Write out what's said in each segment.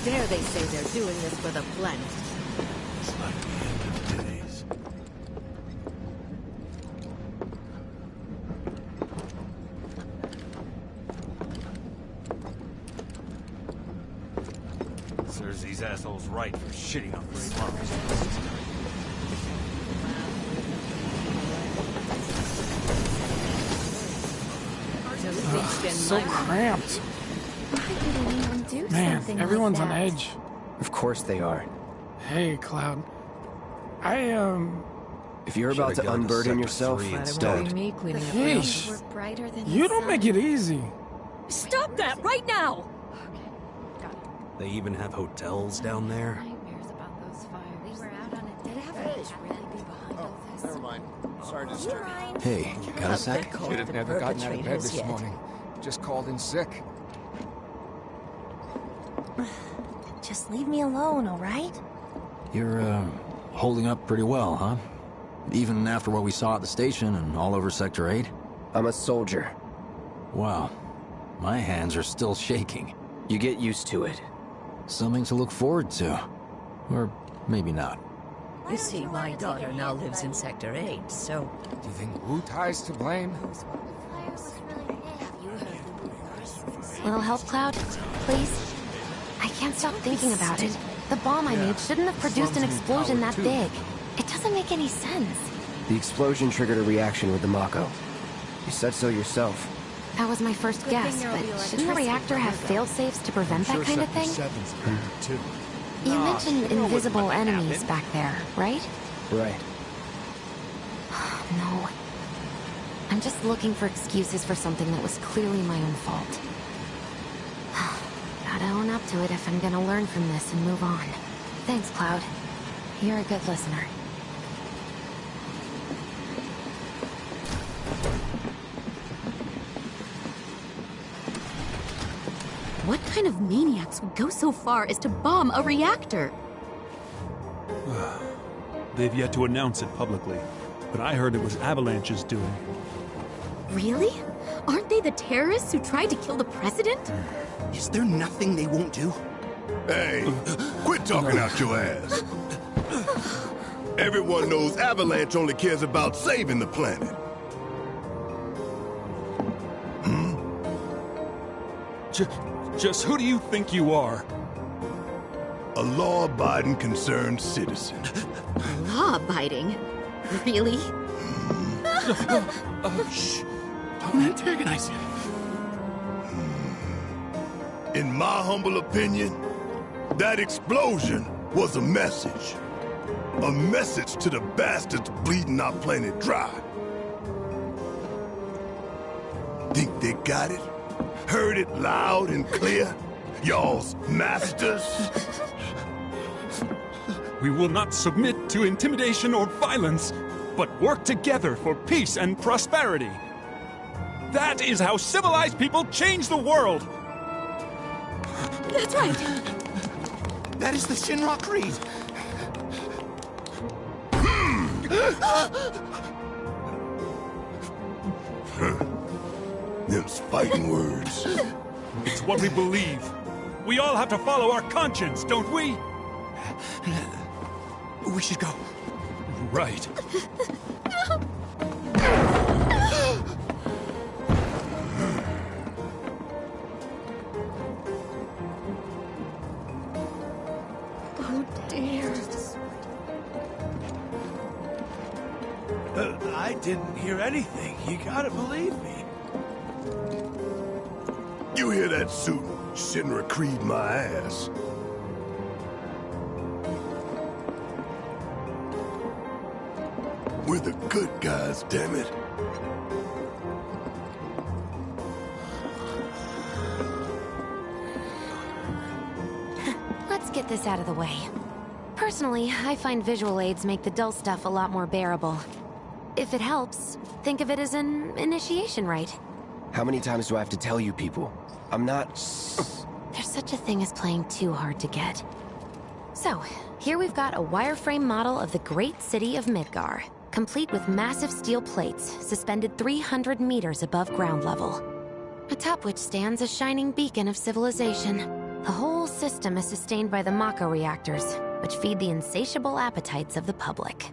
dare they say they're doing this for the planet? It's like the end of days. Serves these assholes right for shitting on the slums. So cramped. Why didn't anyone do Man, something everyone's like on that? edge. Of course they are. Hey, Cloud. If you're about to unburden yourself, don't. Me cleaning up Yeesh. We're brighter than You the don't sun. make it easy. Stop that right now! They even have hotels down there. Nightmares about those fires. We were out on a date. Could really be behind all this? Never mind. Sorry to disturb. Hey, got a sec? Should have never gotten out of bed this morning. Just called in sick. Just leave me alone, all right? You're, holding up pretty well, huh? Even after what we saw at the station and all over Sector 8? I'm a soldier. Wow. My hands are still shaking. You get used to it. Something to look forward to. Or maybe not. You see, my daughter now lives in Sector 8, so... Do you think Wu Tai's to blame? Little help, Cloud? Please? I can't stop thinking about it. The bomb I made shouldn't have produced an explosion that big. It doesn't make any sense. The explosion triggered a reaction with the Mako. You said so yourself. That was my first guess, but shouldn't the reactor have fail-safes to prevent that kind of thing? You mentioned invisible enemies back there, right? Right. No. I'm just looking for excuses for something that was clearly my own fault. Gotta own up to it if I'm gonna learn from this and move on. Thanks, Cloud. You're a good listener. What kind of maniacs would go so far as to bomb a reactor? They've yet to announce it publicly, but I heard it was Avalanche's doing. Really? Aren't they the terrorists who tried to kill the president? Is there nothing they won't do? Hey, quit talking out your ass. Everyone knows Avalanche only cares about saving the planet. Just who do you think you are? A law-abiding, concerned citizen. Law-abiding? Really? Shh. Don't antagonize him. In my humble opinion, that explosion was a message. A message to the bastards bleeding our planet dry. Think they got it? Heard it loud and clear? Y'all's masters? We will not submit to intimidation or violence, but work together for peace and prosperity. That is how civilized people change the world! That's right! That is the Shinra Creed. Them's fighting words. It's what we believe. We all have to follow our conscience, don't we? We should go. Right. Oh, dear. I didn't hear anything. You gotta believe me. You hear that suit? Shinra Creed my ass. We're the good guys, damn it. Let's get this out of the way. Personally, I find visual aids make the dull stuff a lot more bearable. If it helps, think of it as an initiation rite. How many times do I have to tell you people? I'm not... There's such a thing as playing too hard to get. So, here we've got a wireframe model of the great city of Midgar, complete with massive steel plates suspended 300 meters above ground level, atop which stands a shining beacon of civilization. The whole system is sustained by the Mako reactors, which feed the insatiable appetites of the public.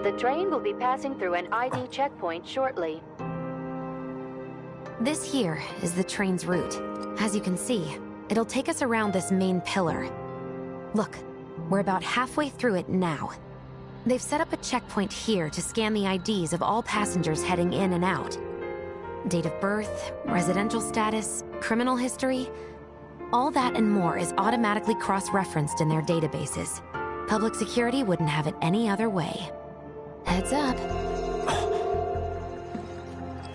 The train will be passing through an ID checkpoint shortly. This here is the train's route. As you can see, it'll take us around this main pillar. Look, we're about halfway through it now. They've set up a checkpoint here to scan the IDs of all passengers heading in and out. Date of birth, residential status, criminal history, all that and more is automatically cross-referenced in their databases. Public security wouldn't have it any other way. Heads up.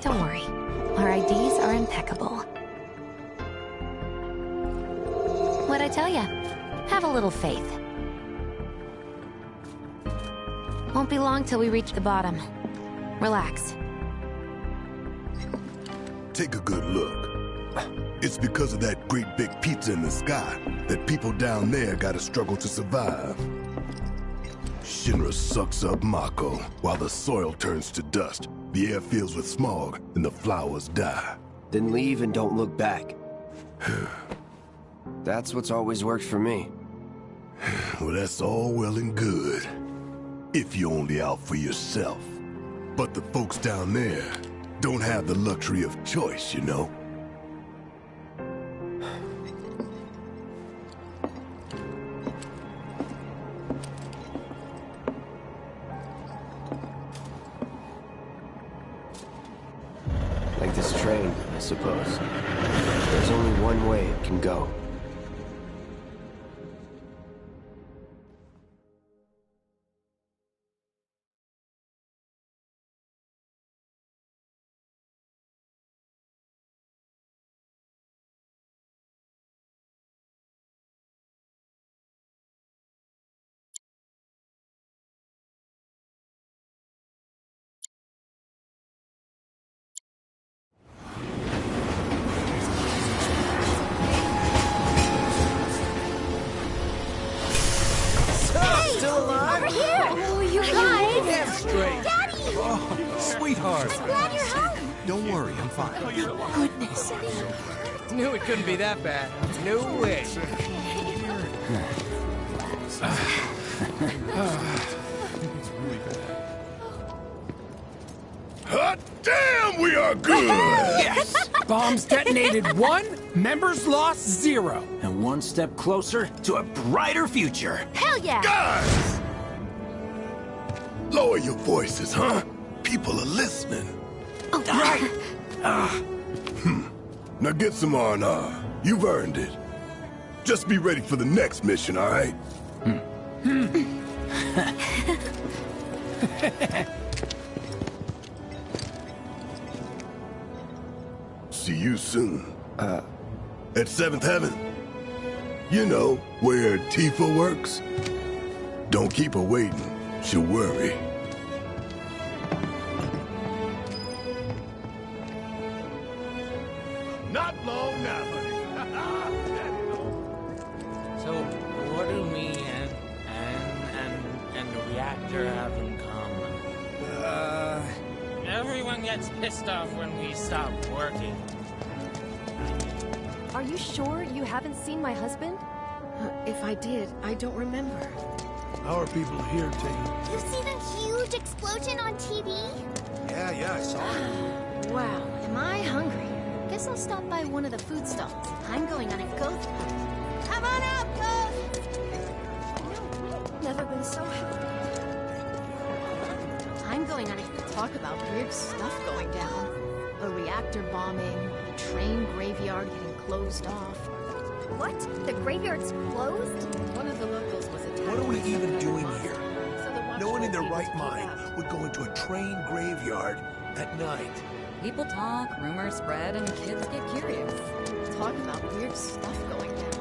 Don't worry, our IDs are impeccable. What'd I tell ya? Have a little faith. Won't be long till we reach the bottom. Relax. Take a good look. It's because of that great big pizza in the sky that people down there gotta struggle to survive. Shinra sucks up Mako while the soil turns to dust, the air fills with smog, and the flowers die. Then leave and don't look back. That's what's always worked for me. Well, that's all well and good. If you're only out for yourself. But the folks down there don't have the luxury of choice, you know? Like this train, I suppose. There's only one way it can go. Sweetheart. I'm glad you're home. Don't worry, I'm fine. Thank goodness. Knew it couldn't be that bad. No way. Hot damn, we are good! Yes! Bombs detonated 1, members lost 0. And one step closer to a brighter future. Hell yeah! Guys! Lower your voices, huh? People are listening. Oh, right. Now get some R&R. You've earned it. Just be ready for the next mission, all right? See you soon. At 7th Heaven. You know, where Tifa works. Don't keep her waiting. She'll worry. Not long now, buddy. So, what do me and the reactor have in common? Everyone gets pissed off when we stop working. Are you sure you haven't seen my husband? If I did, I don't remember. How are people here, Tate? You see the huge explosion on TV? Yeah, I saw it. Wow, am I hungry? Guess I'll stop by one of the food stalls. I'm going on a ghost hunt. Come on up, ghost! Never been so happy. I'm going on a talk about weird stuff going down. A reactor bombing, a train graveyard getting closed off. What? The graveyard's closed? One of the locals was attacked. What are we even doing monster. here? So the No one in their watchmen right came to mind keep out. would go into a train graveyard at night. People talk, rumors spread, and kids get curious. Talk about weird stuff going down.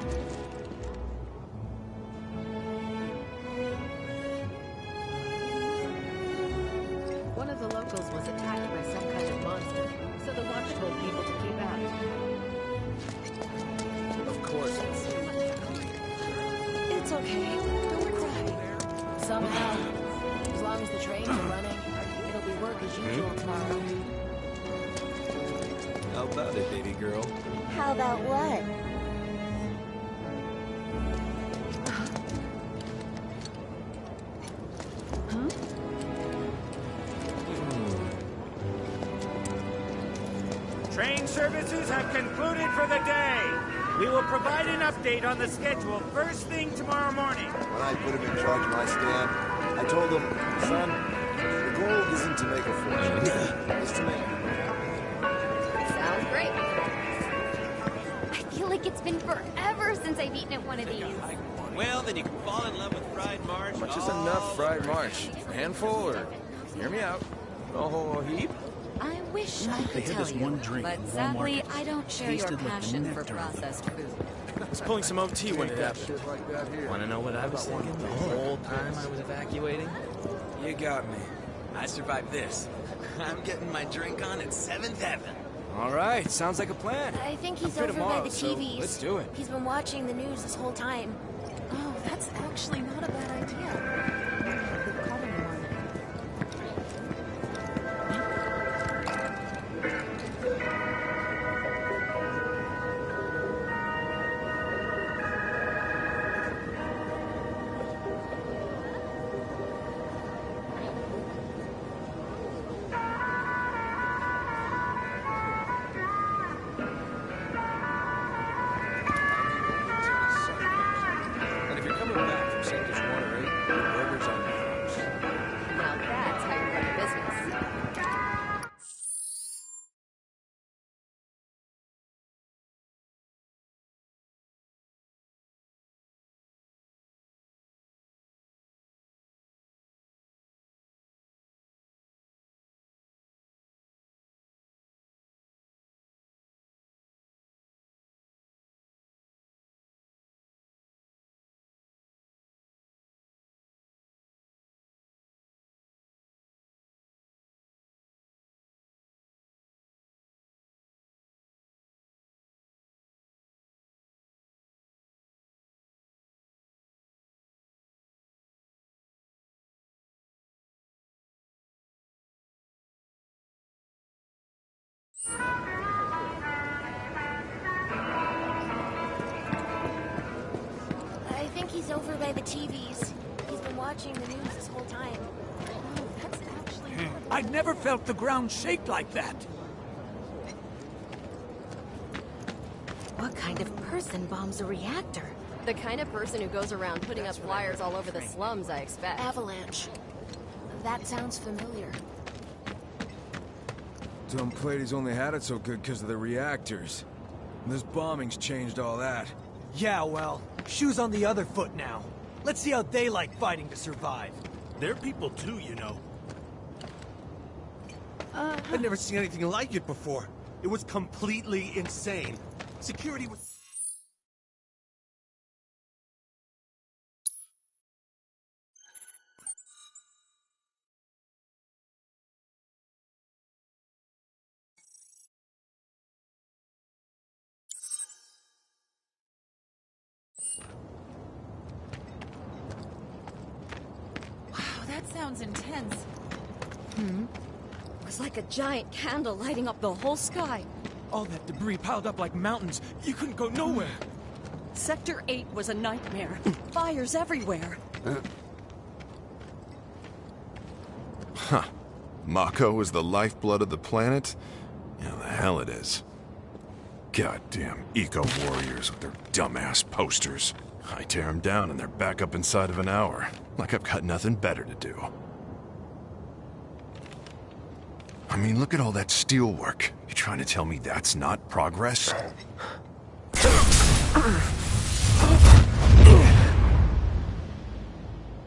One of the locals was attacked by some kind of monster, so the watch told people to keep out. Of course. It's okay. Don't cry. Somehow, as long as the trains are running, it'll be work as usual tomorrow. How about it, baby girl? How about what? Train services have concluded for the day. We will provide an update on the schedule first thing tomorrow morning. When I put him in charge of my stand, I told him, son, the goal isn't to make a fortune. It's to make... Sounds great. I feel like it's been forever since I've eaten at one of these. Well, then you can fall in love with fried marsh. How much is enough fried marsh? A handful, or... Hear me out. A whole heap? I wish I could tell you, but sadly, I don't share your passion for processed food. I was pulling some OT when it happened. Want to know what I was thinking the whole time I was evacuating? You got me. I survived this. I'm getting my drink on at 7th Heaven. All right, sounds like a plan. I think he's I'm free over tomorrow, by the so TVs. let's do it. He's been watching the news this whole time. Oh, that's actually not a bad idea. Call him one. And if you're coming back from St. Just 1 or 8, the burgers on the house. Now that's how you run a business. I think he's over by the TVs. He's been watching the news this whole time. Oh, that's actually not a bad I've never felt the ground shake like that. What kind of person bombs a reactor? The kind of person who goes around putting up flyers all over the slums, I expect. Avalanche. That sounds familiar. Dumb Platy's only had it so good because of the reactors. And this bombing's changed all that. Yeah, well, shoes on the other foot now. Let's see how they like fighting to survive. They're people too, you know. I've never seen anything like it before. It was completely insane. Security was... Wow, that sounds intense. It was like a giant candle lighting up the whole sky. All that debris piled up like mountains. You couldn't go nowhere. Sector 8 was a nightmare. Fires everywhere. Huh. Mako is the lifeblood of the planet? Yeah, the hell it is. Goddamn eco-warriors with their dumbass posters. I tear them down and they're back up inside of an hour. Like I've got nothing better to do. I mean, look at all that steel work. You trying to tell me that's not progress?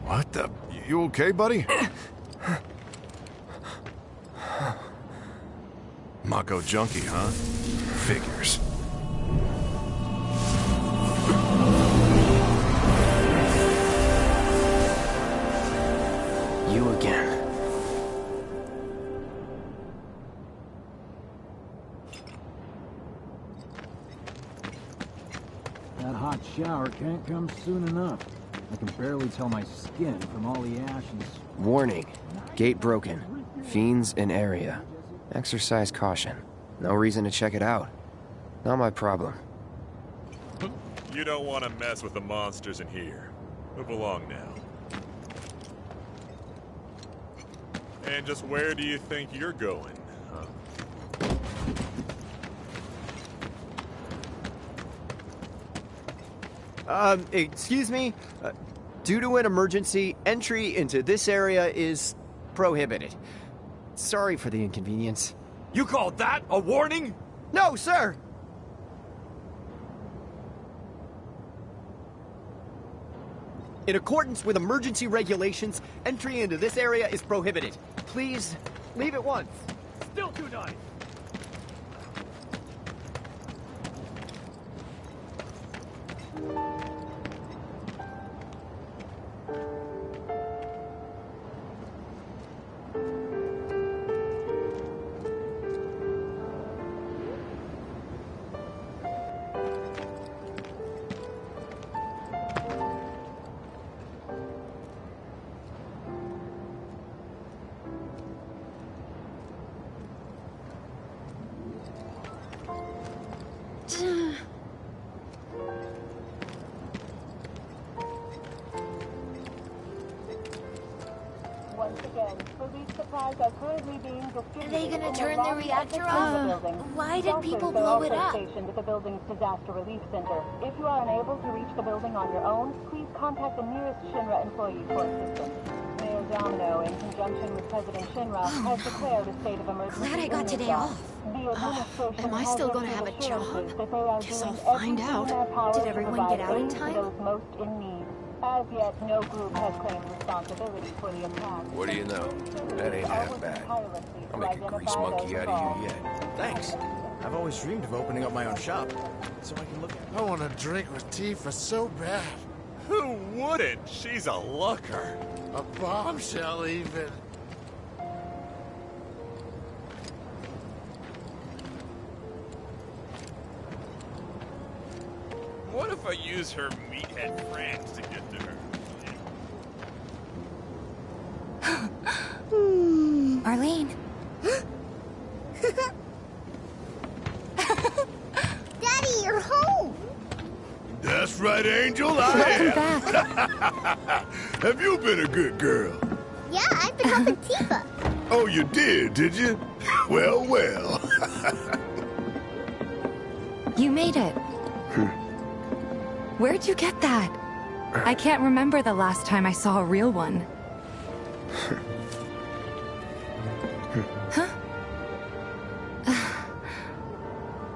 What the... You okay, buddy? Mako junkie, huh? Figures. You again. That hot shower can't come soon enough. I can barely tell my skin from all the ashes. Warning. Gate broken. Fiends in area. Exercise caution. No reason to check it out. Not my problem. You don't want to mess with the monsters in here. Move along now. And just where do you think you're going, huh? Excuse me? Due to an emergency, entry into this area is prohibited. Sorry for the inconvenience. You called that a warning? No, sir! In accordance with emergency regulations, entry into this area is prohibited. Please, leave at once. Still too nice. Are they gonna turn the reactor off? Why did people blow it up? Station to the building's disaster relief center. If you are unable to reach the building on your own, please contact the nearest Shinra employee for assistance. Mayor Domino, in conjunction with President Shinra, has declared a state of emergency. Glad I got today off. Am I still gonna have a job? Guess I'll find out. Did everyone get out in time? Those most in need. As yet, no group has claimed responsibility for the attack. What do you know? That ain't half bad. I'll make a grease monkey out of you yet. Thanks. I've always dreamed of opening up my own shop, so I can look at... I want a drink with Tifa so bad. Who wouldn't? She's a looker. A bombshell, even. What if I use her meathead friends to get to her? Arlene. Daddy, you're home! That's right, Angel, I am. Have you been a good girl? Yeah, I've been helping Tifa. Oh, you did you? Well, well. You made it. Where'd you get that? I can't remember the last time I saw a real one. Huh?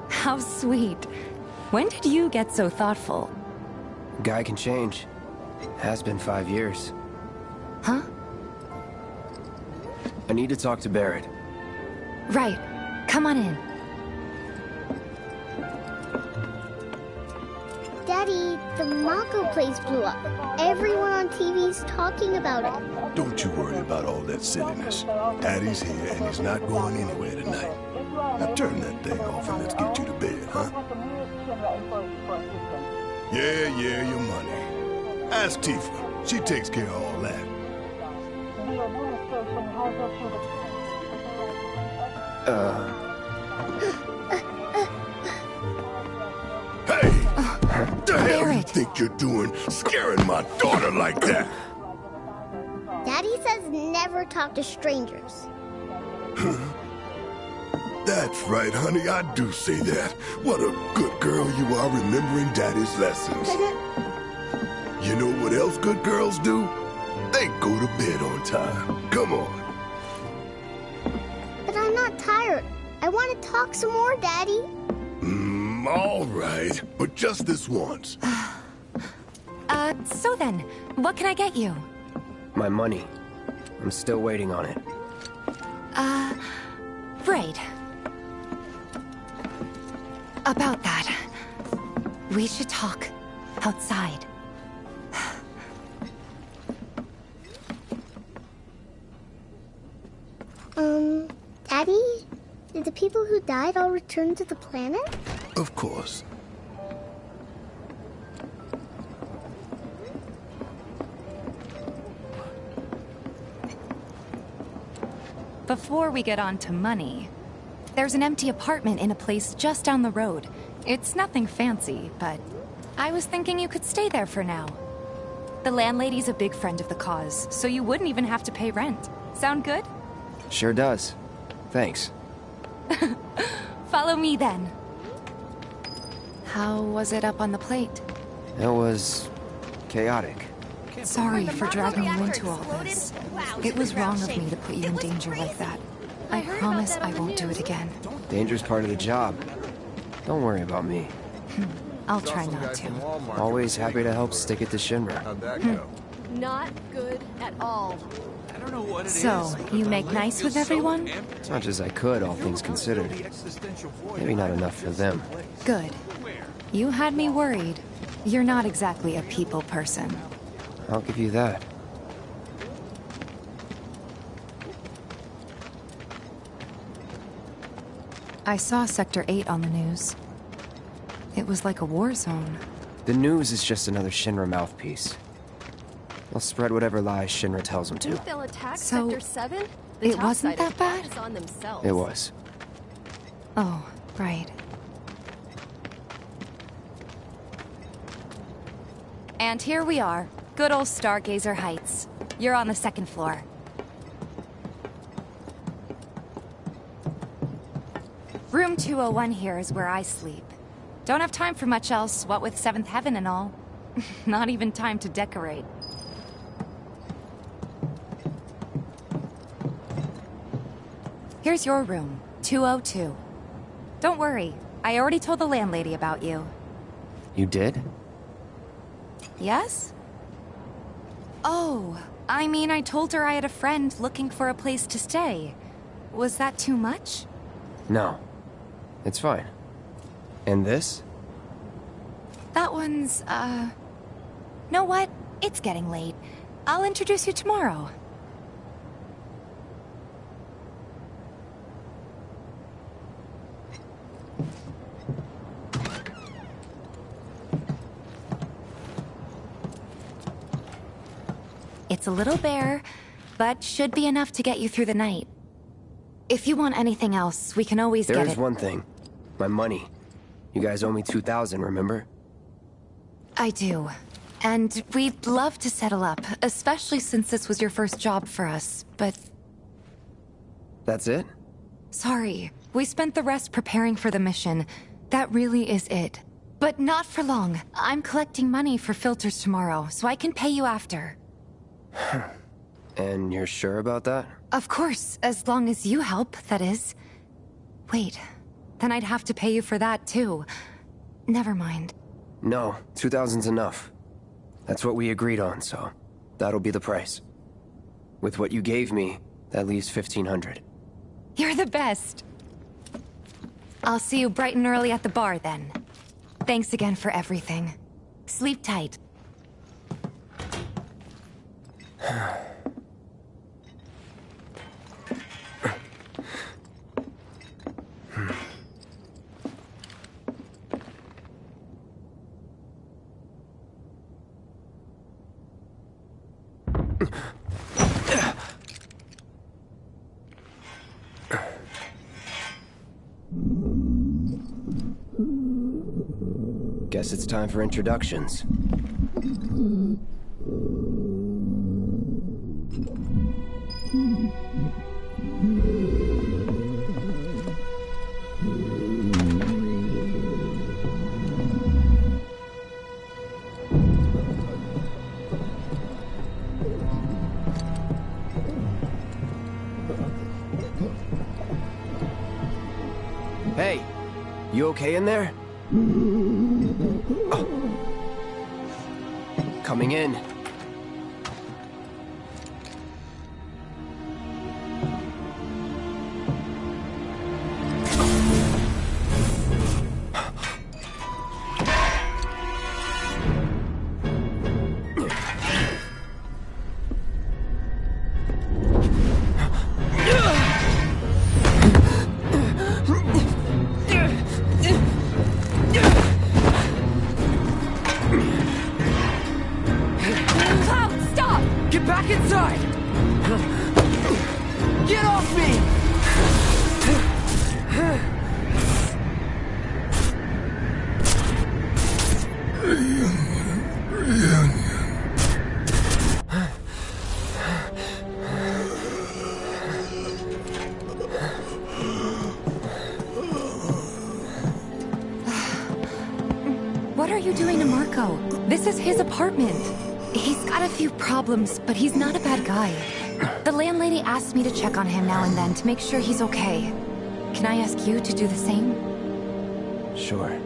How sweet. When did you get so thoughtful? Guy can change. Has been 5 years. Huh? I need to talk to Barrett. Right. Come on in. Daddy, the Mako place blew up. Everyone on TV's talking about it. Don't you worry about all that silliness. Daddy's here and he's not going anywhere tonight. Now turn that thing off and let's get you to bed, huh? Yeah, your money. Ask Tifa. She takes care of all that. Hey! What the hell you think you're doing, scaring my daughter like that? Daddy says never talk to strangers. That's right, honey, I do say that. What a good girl you are remembering Daddy's lessons. You know what else good girls do? They go to bed on time. Come on. But I'm not tired. I want to talk some more, Daddy. All right, but just this once. So then, what can I get you? My money. I'm still waiting on it. Right. About that. We should talk outside. Daddy? Did the people who died all return to the planet? Of course. Before we get on to money, there's an empty apartment in a place just down the road. It's nothing fancy, but I was thinking you could stay there for now. The landlady's a big friend of the cause, so you wouldn't even have to pay rent. Sound good? Sure does. Thanks. Follow me then. How was it up on the plate? It was chaotic. Sorry for dragging you into all this. It was wrong of me to put you in danger like that. I promise I won't do it again. Danger's part of the job. Don't worry about me. I'll try not to. Always happy to help stick it to Shinra. How'd that go? Not good at all. I don't know what it is. So, you make nice with everyone? As much as I could, all things considered. Maybe not enough for them. Good. You had me worried. You're not exactly a people person. I'll give you that. I saw Sector 8 on the news. It was like a war zone. The news is just another Shinra mouthpiece. They'll spread whatever lies Shinra tells them to. Think they'll attack So, Sector 7? it wasn't that bad? On themselves. It was. Oh, right. And here we are. Good old Stargazer Heights. You're on the second floor. Room 201 here is where I sleep. Don't have time for much else, what with 7th Heaven and all. Not even time to decorate. Here's your room, 202. Don't worry, I already told the landlady about you. You did? Yes? Oh, I mean, I told her I had a friend looking for a place to stay. Was that too much? No. It's fine. And this? That one's, know what? It's getting late. I'll introduce you tomorrow. It's a little bare, but should be enough to get you through the night. If you want anything else, we can always get it. There's one thing. My money. You guys owe me 2,000, remember? I do. And we'd love to settle up, especially since this was your first job for us, but... That's it? Sorry. We spent the rest preparing for the mission. That really is it. But not for long. I'm collecting money for filters tomorrow, so I can pay you after. And you're sure about that? Of course, as long as you help, that is. Wait, then I'd have to pay you for that too. Never mind. No, 2,000's enough. That's what we agreed on, so that'll be the price. With what you gave me, that leaves 1,500. You're the best. I'll see you bright and early at the bar then. Thanks again for everything. Sleep tight. Guess it's time for introductions. Hey, you okay in there? Oh. Coming in. you doing to Marco? This is his apartment. He's got a few problems, but he's not a bad guy. The landlady asks me to check on him now and then to make sure he's okay. Can I ask you to do the same? Sure.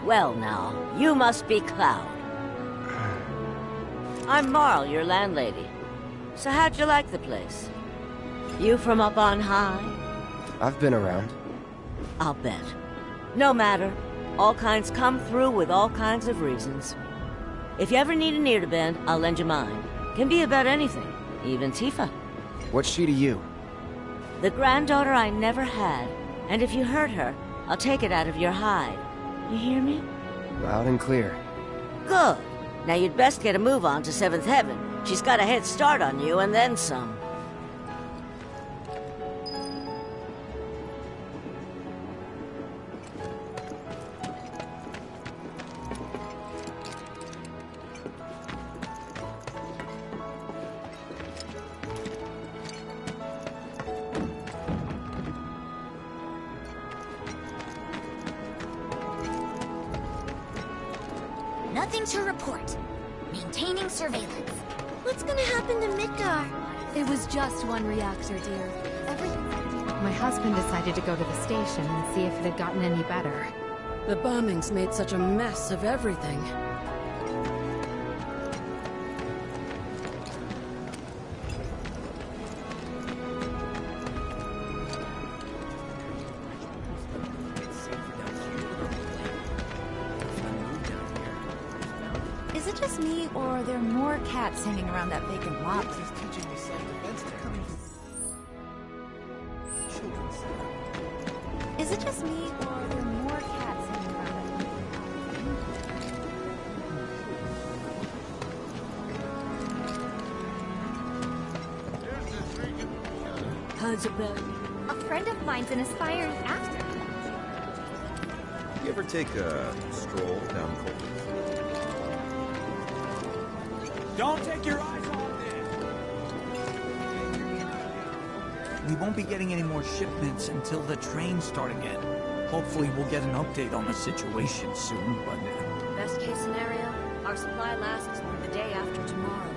Well now, you must be Cloud. I'm Marl, your landlady. So how'd you like the place? You from up on high? I've been around. I'll bet. No matter. All kinds come through with all kinds of reasons. If you ever need an ear to bend, I'll lend you mine. Can be about anything, even Tifa. What's she to you? The granddaughter I never had, and if you hurt her, I'll take it out of your hide. You hear me? Loud and clear. Good. Now you'd best get a move on to 7th Heaven. She's got a head start on you, and then some. Nothing to report. Maintaining surveillance. What's gonna happen to Midgar? It was just one reactor, dear. My husband decided to go to the station and see if it had gotten any better. The bombings made such a mess of everything. Is it just me, or are there more cats hanging around that vacant lot? Is it just me, or are there more cats hanging around that How's it been? A friend of mine's an aspiring actor. You ever take a stroll down Colton? Don't take your eyes off it! We won't be getting any more shipments until the trains start again. Hopefully we'll get an update on the situation soon, but... Best case scenario, our supply lasts through the day after tomorrow.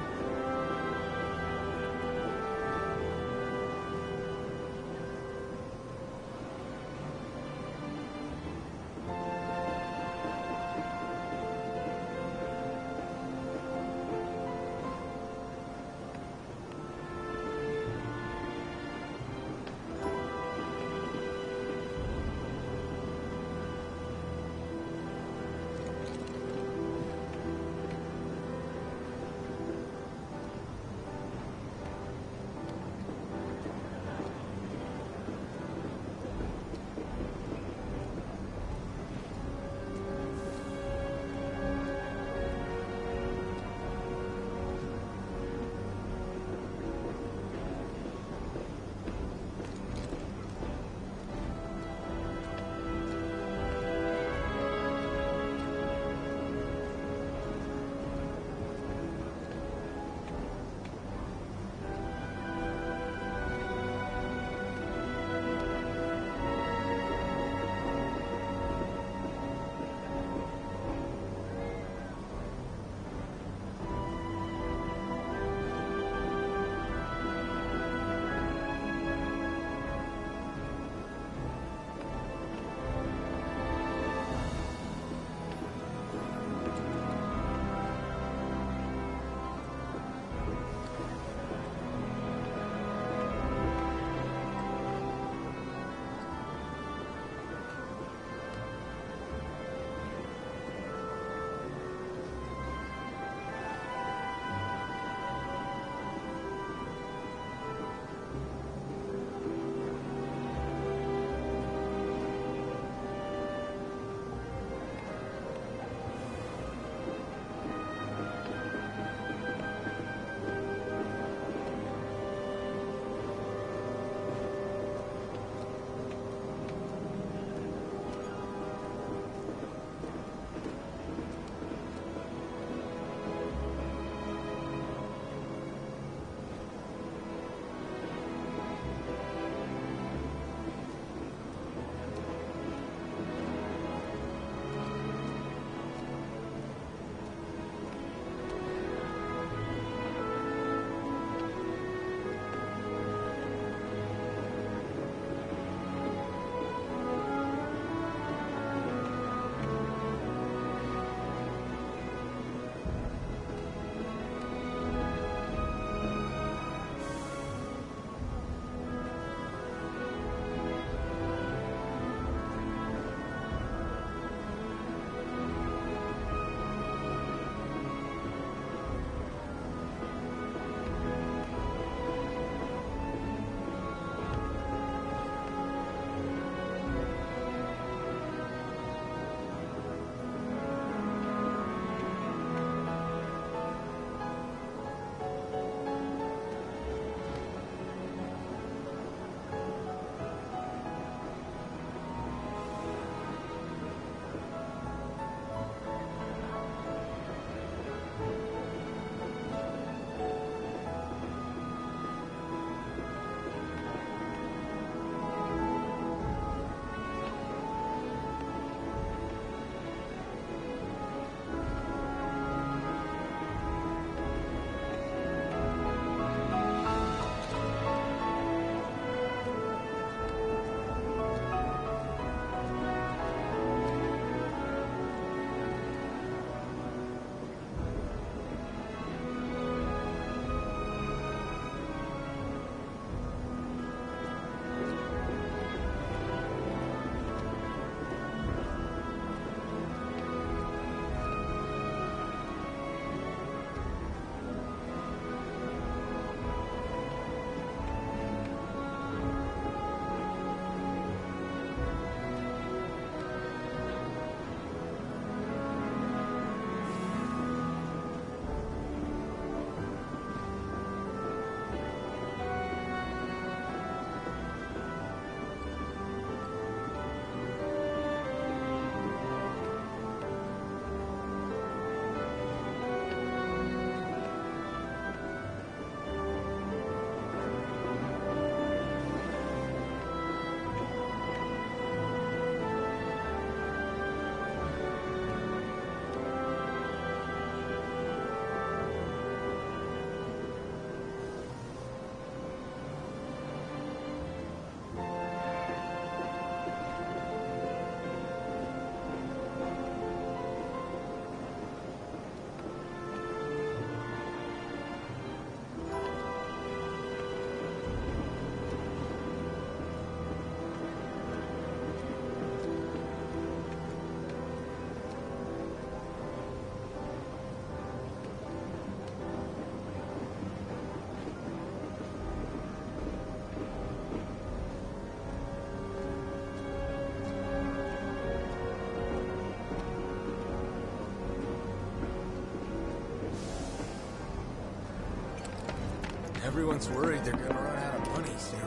Everyone's worried they're gonna run out of money soon.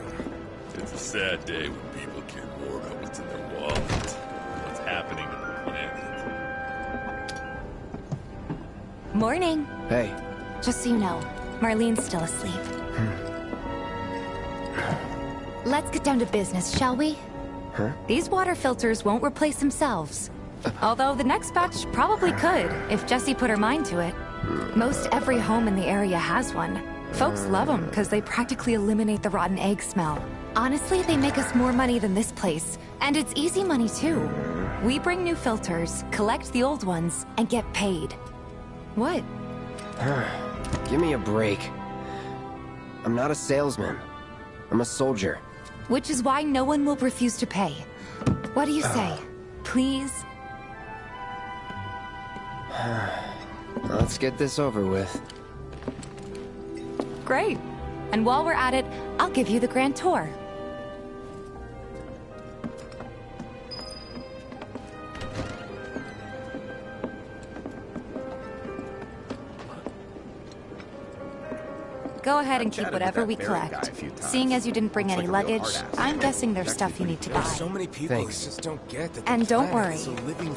It's a sad day when people care more about what's in their wallet than what's happening to the planet. Morning. Hey. Just so you know, Marlene's still asleep. Let's get down to business, shall we? Huh? These water filters won't replace themselves. Although the next batch probably could, if Jessie put her mind to it. Most every home in the area has one. Folks love them because they practically eliminate the rotten egg smell. Honestly, they make us more money than this place. And it's easy money, too. We bring new filters, collect the old ones, and get paid. What? Give me a break. I'm not a salesman. I'm a soldier. Which is why no one will refuse to pay. What do you say? Please? Let's get this over with. Great. And while we're at it, I'll give you the grand tour. Go ahead and keep whatever we collect. Seeing as you didn't bring any luggage, I'm guessing there's stuff you need to buy. So many people just don't get that. And don't worry,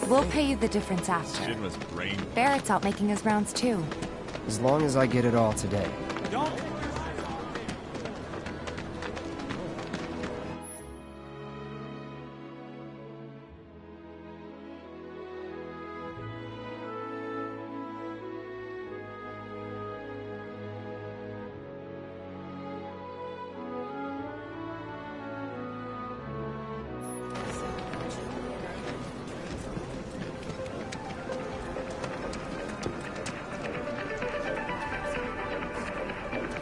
we'll pay you the difference after. Shinra's brain. Barrett's out making his rounds too. As long as I get it all today. Don't.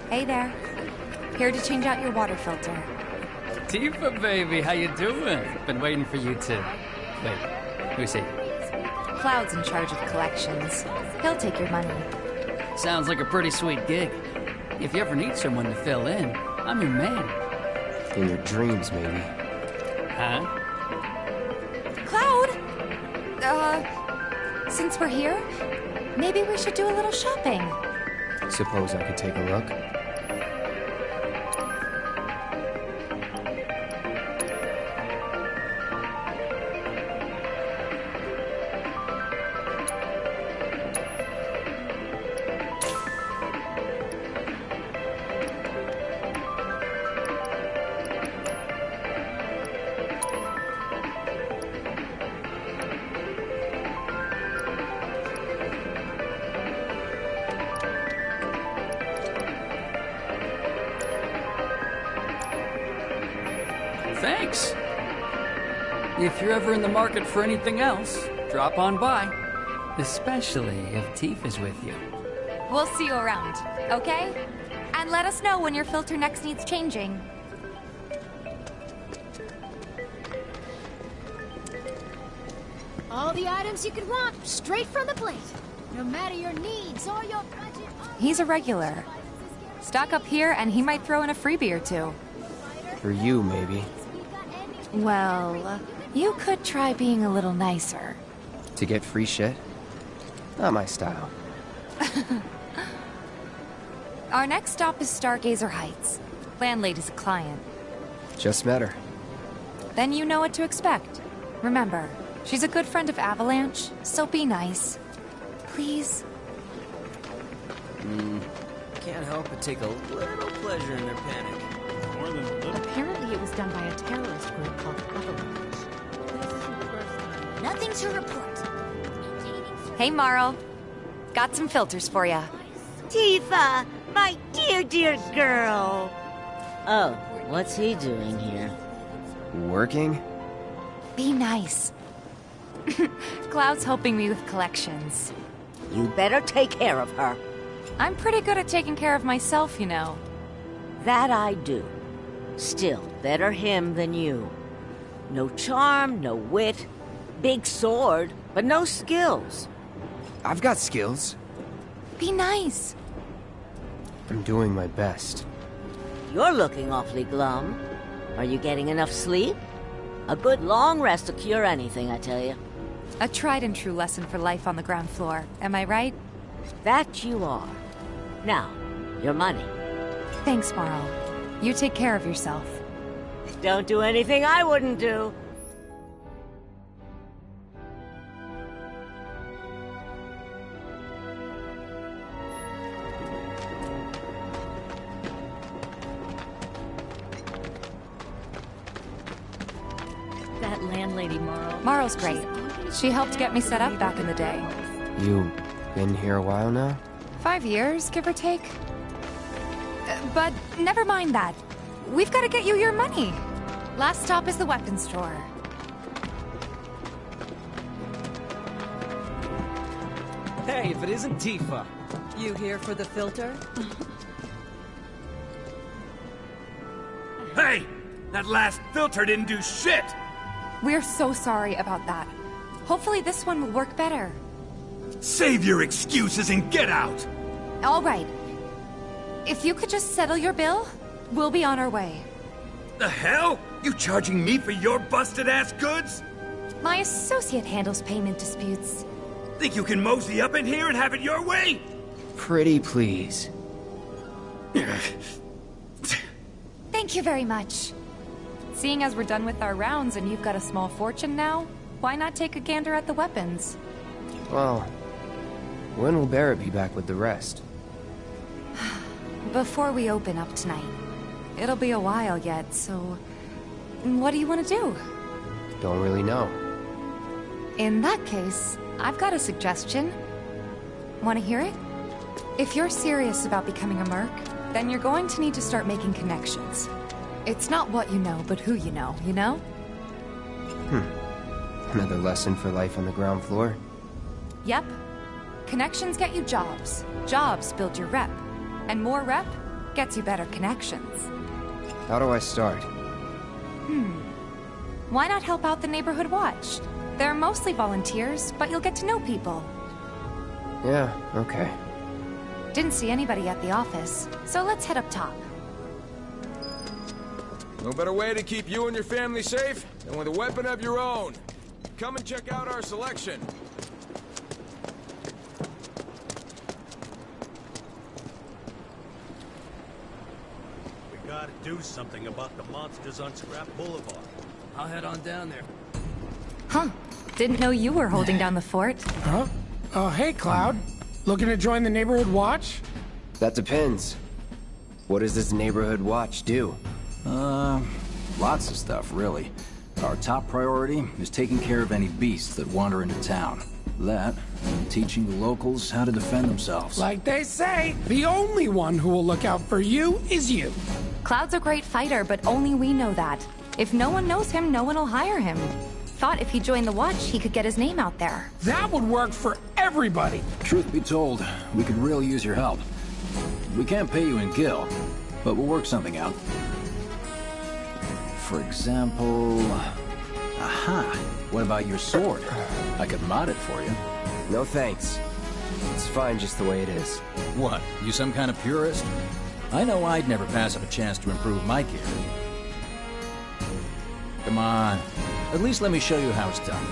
Hey there. Here to change out your water filter. Tifa, baby, how you doing? Been waiting for you to... Wait, who's he? Cloud's in charge of collections. He'll take your money. Sounds like a pretty sweet gig. If you ever need someone to fill in, I'm your man. In your dreams, maybe. Huh? Cloud! Since we're here, maybe we should do a little shopping. Suppose I could take a look? Thanks. If you're ever in the market for anything else, drop on by. Especially if Tifa's with you. We'll see you around, okay? And let us know when your filter next needs changing. All the items you could want, straight from the plate. No matter your needs or your budget. He's a regular. Stock up here and he might throw in a freebie or two. For you, maybe. Well, you could try being a little nicer. To get free shit? Not my style. Our next stop is Stargazer Heights. Landlady's a client. Just met her. Then you know what to expect. Remember, she's a good friend of Avalanche, so be nice. Please? Can't help but take a little pleasure in their panic. More than a little. Apparently it was done by a terrorist group called Avalanche. Nothing to report. Hey, Marl. Got some filters for ya. Tifa, my dear, dear girl. Oh, what's he doing here? Working? Be nice. Cloud's helping me with collections. You better take care of her. I'm pretty good at taking care of myself, you know. That I do. Still, better him than you. No charm, no wit. Big sword, but no skills. I've got skills. Be nice. I'm doing my best. You're looking awfully glum. Are you getting enough sleep? A good long rest will cure anything, I tell you. A tried and true lesson for life on the ground floor, am I right? That you are. Now, your money. Thanks, Marl. You take care of yourself. Don't do anything I wouldn't do. That landlady, Marl. Marl's great. She helped get me set up back in the day. You been here a while now? 5 years, give or take. But never mind that. We've got to get you your money. Last stop is the weapons store. Hey, if it isn't Tifa. You here for the filter? Hey! That last filter didn't do shit! We're so sorry about that. Hopefully this one will work better. Save your excuses and get out! All right. If you could just settle your bill, we'll be on our way. The hell? You charging me for your busted-ass goods? My associate handles payment disputes. Think you can mosey up in here and have it your way? Pretty please. Thank you very much. Seeing as we're done with our rounds and you've got a small fortune now, why not take a gander at the weapons? Well, when will Barrett be back with the rest? Before we open up tonight. It'll be a while yet, so... what do you want to do? Don't really know. In that case, I've got a suggestion. Want to hear it? If you're serious about becoming a merc, then you're going to need to start making connections. It's not what you know, but who you know, you know? Another lesson for life on the ground floor? Yep. Connections get you jobs. Jobs build your rep. And more rep gets you better connections. How do I start? Why not help out the neighborhood watch? They're mostly volunteers, but you'll get to know people. Yeah, okay. Didn't see anybody at the office, so let's head up top. No better way to keep you and your family safe than with a weapon of your own. Come and check out our selection. We gotta do something about the monsters on Scrap Boulevard. I'll head on down there. Huh. Didn't know you were holding down the fort. Huh? Oh, hey, Cloud. Looking to join the neighborhood watch? That depends. What does this neighborhood watch do? Lots of stuff, really. Our top priority is taking care of any beasts that wander into town. That, and teaching the locals how to defend themselves. Like they say, the only one who will look out for you is you. Cloud's a great fighter, but only we know that. If no one knows him, no one will hire him. Thought if he joined the watch, he could get his name out there. That would work for everybody. Truth be told, we could really use your help. We can't pay you in gil, but we'll work something out. For example... Aha! What about your sword? I could mod it for you. No thanks. It's fine just the way it is. What, you some kind of purist? I know I'd never pass up a chance to improve my gear. Come on. At least let me show you how it's done.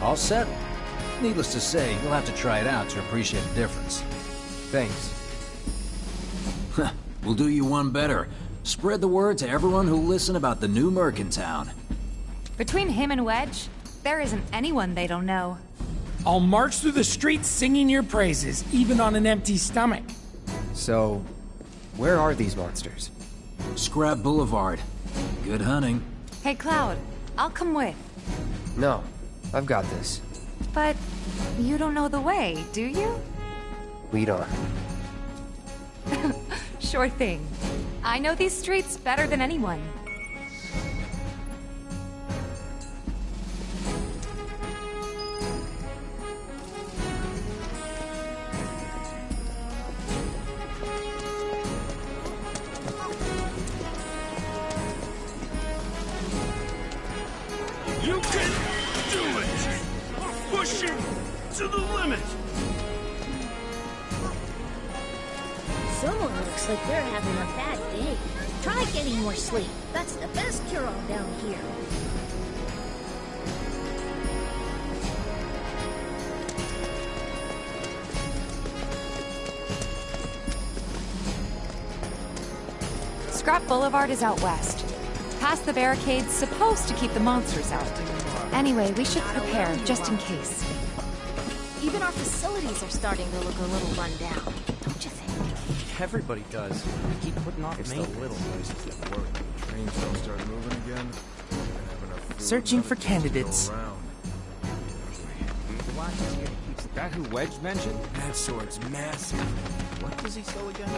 All set? Needless to say, you'll have to try it out to appreciate the difference. Thanks. We'll do you one better. Spread the word to everyone who'll listen about the new Merc in town. Between him and Wedge, there isn't anyone they don't know. I'll march through the streets singing your praises, even on an empty stomach. So, where are these monsters? Scrap Boulevard. Good hunting. Hey, Cloud, I'll come with. No, I've got this. But you don't know the way, do you? Lead on. Sure thing. I know these streets better than anyone. You can do it! Pushing to the limit! Someone looks like they're having a bad day. Try getting more sleep. That's the best cure-all down here. Scrap Boulevard is out west. Past the barricades supposed to keep the monsters out. Anyway, we should prepare, just in case. Even our facilities are starting to look a little run down, don't you think? Everybody does. We keep putting off It's the maintenance. little places that work. Trains don't start moving again. We're gonna have enough food Searching and for nothing to go candidates. around. That who Wedge mentioned? That sword's massive. What does he sell again?